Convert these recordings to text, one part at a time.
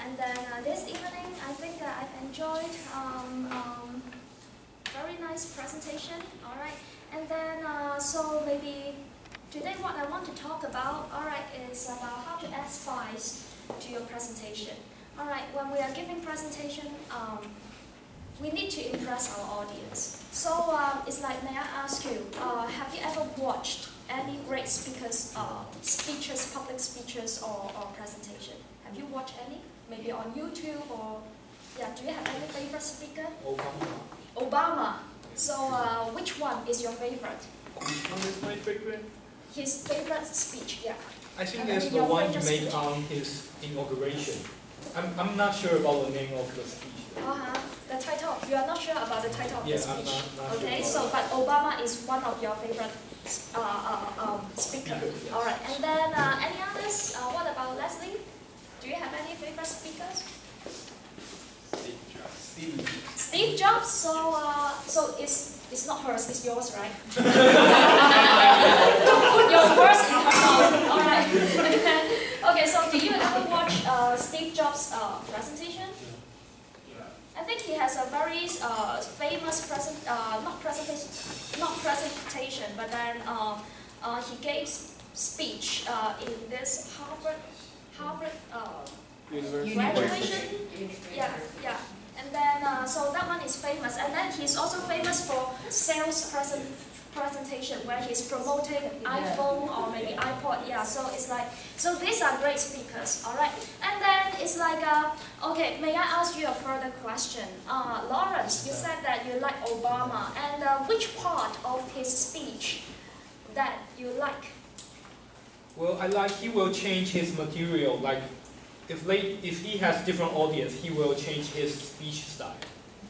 And then this evening, I think I've enjoyed very nice presentation. All right, and then so maybe today what I want to talk about, all right, is about how to add spice to your presentation. All right, when we are giving presentation, we need to impress our audience. So it's like, may I ask you, have you ever watched any great speakers, speeches, public speeches, or presentation? Have you watched any? Maybe on YouTube or, yeah, do you have any favorite speaker? Obama. Obama. So which one is your favorite? Which one is my favorite? His favorite speech, yeah. I think it's the one he made on his inauguration. I'm not sure about the name of the speech. The title. You are not sure about the title of the speech. I'm not okay, sure so but Obama is one of your favorite speaker. Yes. All right, and then any others? What about Leslie? Do you have any favorite speakers? Steve Jobs. Steve Jobs. So it's not hers. It's yours, right? Don't put your words in her mouth. All right. Okay. So do you ever watch Steve Jobs' presentation? I think he has a very famous not presentation, but then he gave speech in this Harvard graduation. Yeah. And then so that one is famous, and then he's also famous for sales presentation where he's promoting iPhone or maybe iPod. Yeah, so it's like, so these are great speakers, all right. And then it's like, okay, may I ask you a further question? Lawrence, you said that you like Obama, and which part of his speech that you like? Well, I like he will change his material. Like, if he has different audience, he will change his speech style,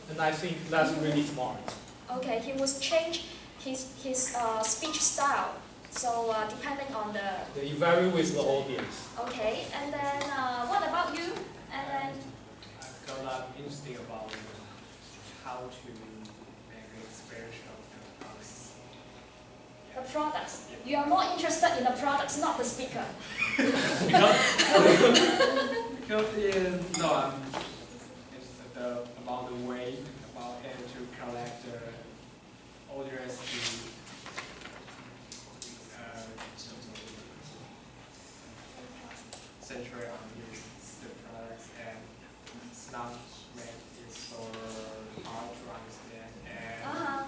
and I think that's really smart. Okay, he will change his speech style. So depending on the. They vary with the audience. Okay, and then what about you? And then. I've got a lot of instinct about how to make an expression of the products. The products. You are more interested in the products, not the speaker. because no, I'm interested about the way about how to collect the audience to centrate on the products, and it's not made it so hard to understand, and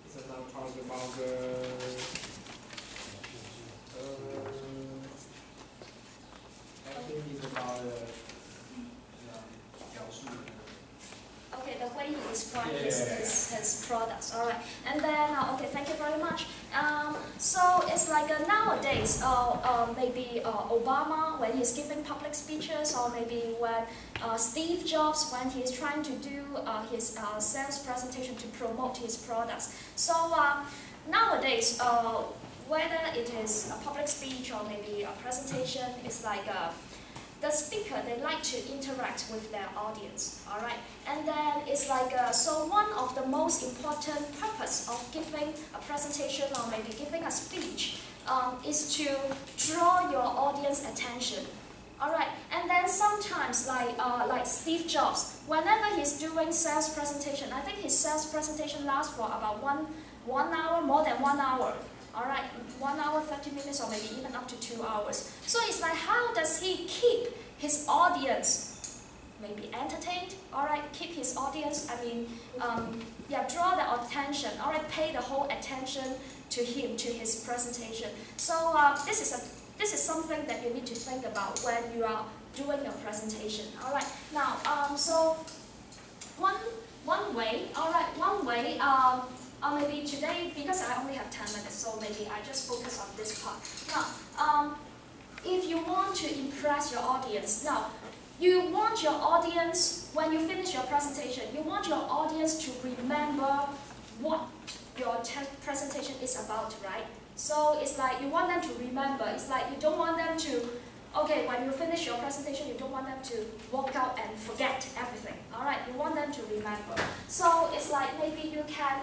it's another part about the I think it's about okay, the way he described his products. All right, and then okay, thank you very much. So it's like nowadays, maybe Obama when he's giving public speeches, or maybe when Steve Jobs when he's trying to do his sales presentation to promote his products. So nowadays, whether it is a public speech or maybe a presentation, it's like the speaker, they like to interact with their audience, all right? And then it's like, so one of the most important purpose of giving a presentation or maybe giving a speech is to draw your audience attention, all right? And then sometimes, like Steve Jobs, whenever he's doing sales presentation, I think his sales presentation lasts for about one hour, more than 1 hour. All right, 1 hour, 30 minutes, or maybe even up to 2 hours. So it's like, how does he keep his audience maybe entertained? All right, keep his audience, draw their attention. All right, pay the whole attention to him, to his presentation. So this is something that you need to think about when you are doing your presentation. All right, now, so one way, all right, maybe today, because I only have 10 minutes, so maybe I just focus on this part. Now, if you want to impress your audience, now, you want your audience, when you finish your presentation, you want your audience to remember what your presentation is about, right? So it's like you want them to remember. It's like you don't want them to, okay, when you finish your presentation, you don't want them to walk out and forget everything, all right? You want them to remember. So it's like maybe you can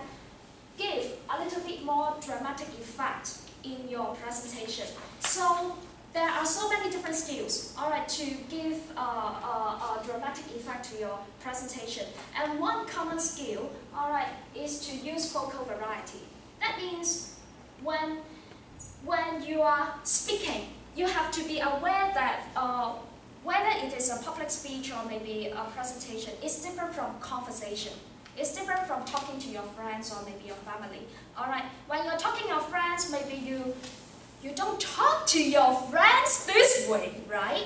give a little bit more dramatic effect in your presentation. So there are so many different skills, all right, to give a dramatic effect to your presentation. And one common skill, all right, is to use vocal variety. That means when you are speaking, you have to be aware that whether it is a public speech or maybe a presentation, it's different from conversation. It's different from talking to your friends or maybe your family. All right, when you're talking to your friends, maybe you don't talk to your friends this way, right?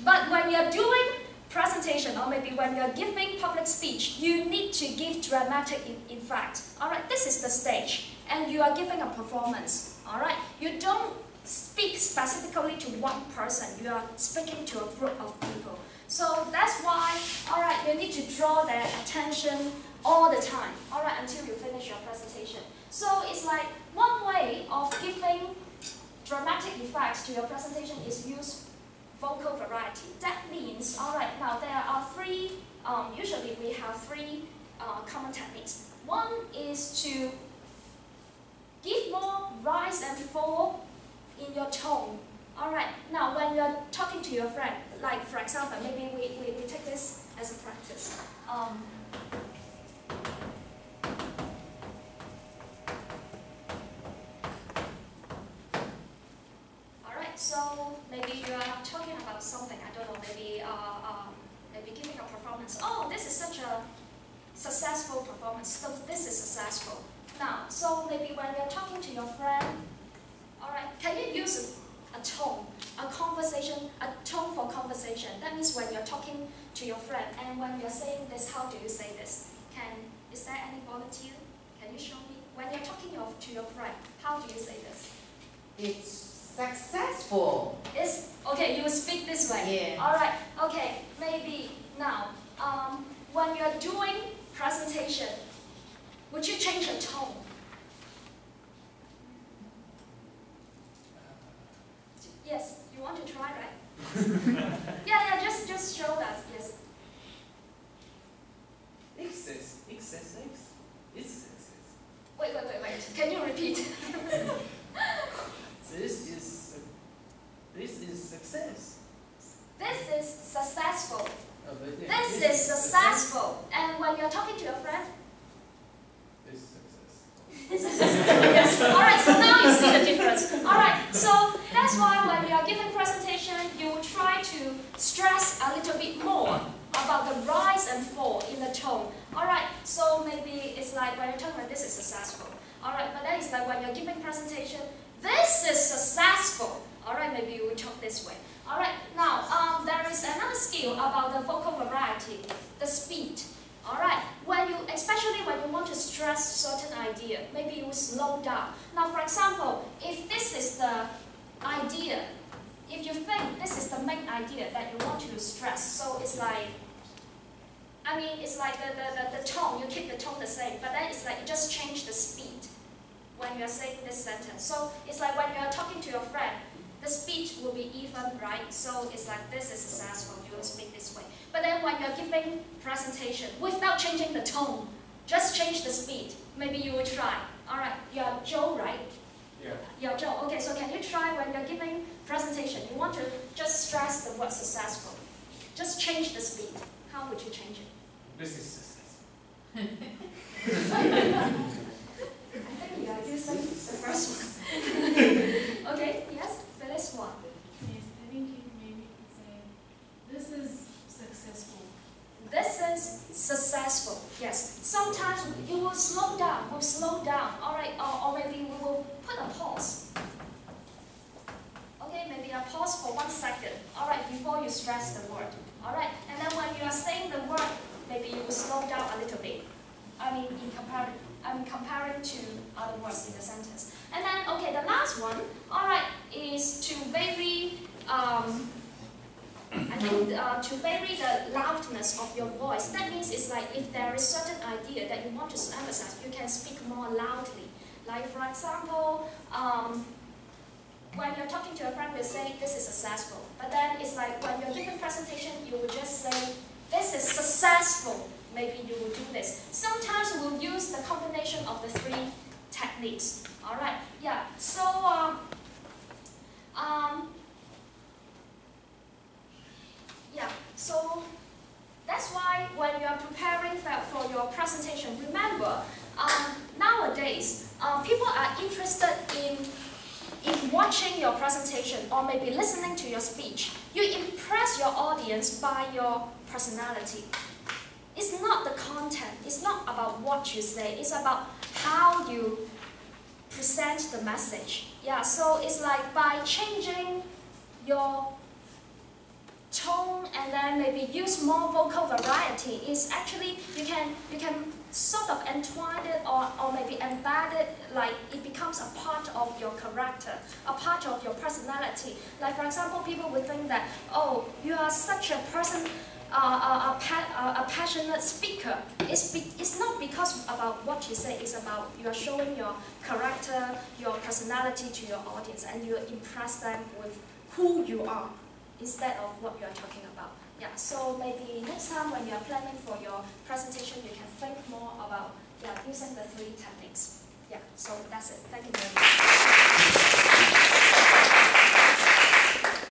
But when you're doing presentation or maybe when you're giving public speech, you need to give dramatic effect. All right, this is the stage, and you are giving a performance. All right, you don't speak specifically to one person. You are speaking to a group of people. So that's why, all right, you need to draw their attention all the time, all right, until you finish your presentation. So it's like one way of giving dramatic effects to your presentation is use vocal variety. That means, all right, now there are three, usually we have three common techniques. One is to give more rise and fall in your tone. All right, now when you're talking to your friend, like for example, maybe we take this as a practice. Alright, so maybe you are talking about something, I don't know, maybe giving a performance. Oh, this is such a successful performance, so this is successful. Now, so maybe when you're talking to your friend, alright, can you use a tone, a tone for conversation? That means when you're talking to your friend and when you're saying this, how do you say this? Is there any volunteer? Can you show me? When you're talking to your friend, how do you say this? It's successful. Okay, you will speak this way. Yeah. Alright, okay, maybe now, when you're doing presentation, would you change your tone? Yes, you want to try, right? yeah, just show us, yes. Wait. Can you repeat? This is success. This is successful. Oh, but yeah, This is successful. And when you're talking to your friend, This is success. this is yes. Alright, so now you see the difference. Alright, so that's why when you are giving presentation, you will try to stress a little bit more about the rise and fall in the tone. Alright, so maybe it's like when you're talking about this is successful. Alright, but then it's like when you're giving presentation, this is successful. Alright, maybe you will talk this way. Alright, now there is another skill about the vocal variety, the speed. Alright, especially when you want to stress certain idea, maybe you will slow down. Now for example, if this is the idea, if you think this is the main idea that you want to stress, so it's like, it's like the tone, you keep the tone the same, but then it's like you just change the speed when you're saying this sentence. So it's like when you're talking to your friend, the speech will be even, right? So it's like this is successful, you will speak this way. But then when you're giving presentation, without changing the tone, just change the speed. Maybe you will try. Alright, you're Joe, right? Yeah. You're Joe. Okay, so can you try when you're giving presentation, you want to just stress the word successful. Just change the speed. How would you change it? This is successful. I think you are using the first one. Okay, yes? Phyllis, one. Yes, I think you maybe could say, this is successful. This is successful. Yes. Sometimes you will slow down. We'll slow down. All right. Or maybe we will put a pause. Okay. Maybe a pause for 1 second. All right. Before you stress the word. All right. And then when you are saying the word, maybe you will slow down a little bit. Comparing to other words in the sentence. And then, okay, the last one, all right, is to vary. To vary the loudness of your voice. That means it's like if there is certain idea that you want to emphasize, you can speak more loudly. Like for example, when you're talking to a friend, you say this is successful. But then it's like when you're giving presentation, you will just say this is successful. Maybe you will do this. Sometimes we'll use the combination of the three techniques. All right. Yeah. So in watching your presentation or maybe listening to your speech, you impress your audience by your personality. It's not the content, it's not about what you say, it's about how you present the message. Yeah, so it's like by changing your tone and then maybe use more vocal variety, is actually you can sort of entwine it or maybe embed it, like it becomes a part of your character, a part of your personality. Like for example, people would think that, oh, you are such a person, a passionate speaker. It's not because about what you say, it's about you are showing your character, your personality to your audience, and you impress them with who you are instead of what you are talking about. Yeah, so maybe next time when you are planning for your presentation, you can think more about using the 3 techniques. Yeah, so that's it. Thank you very much.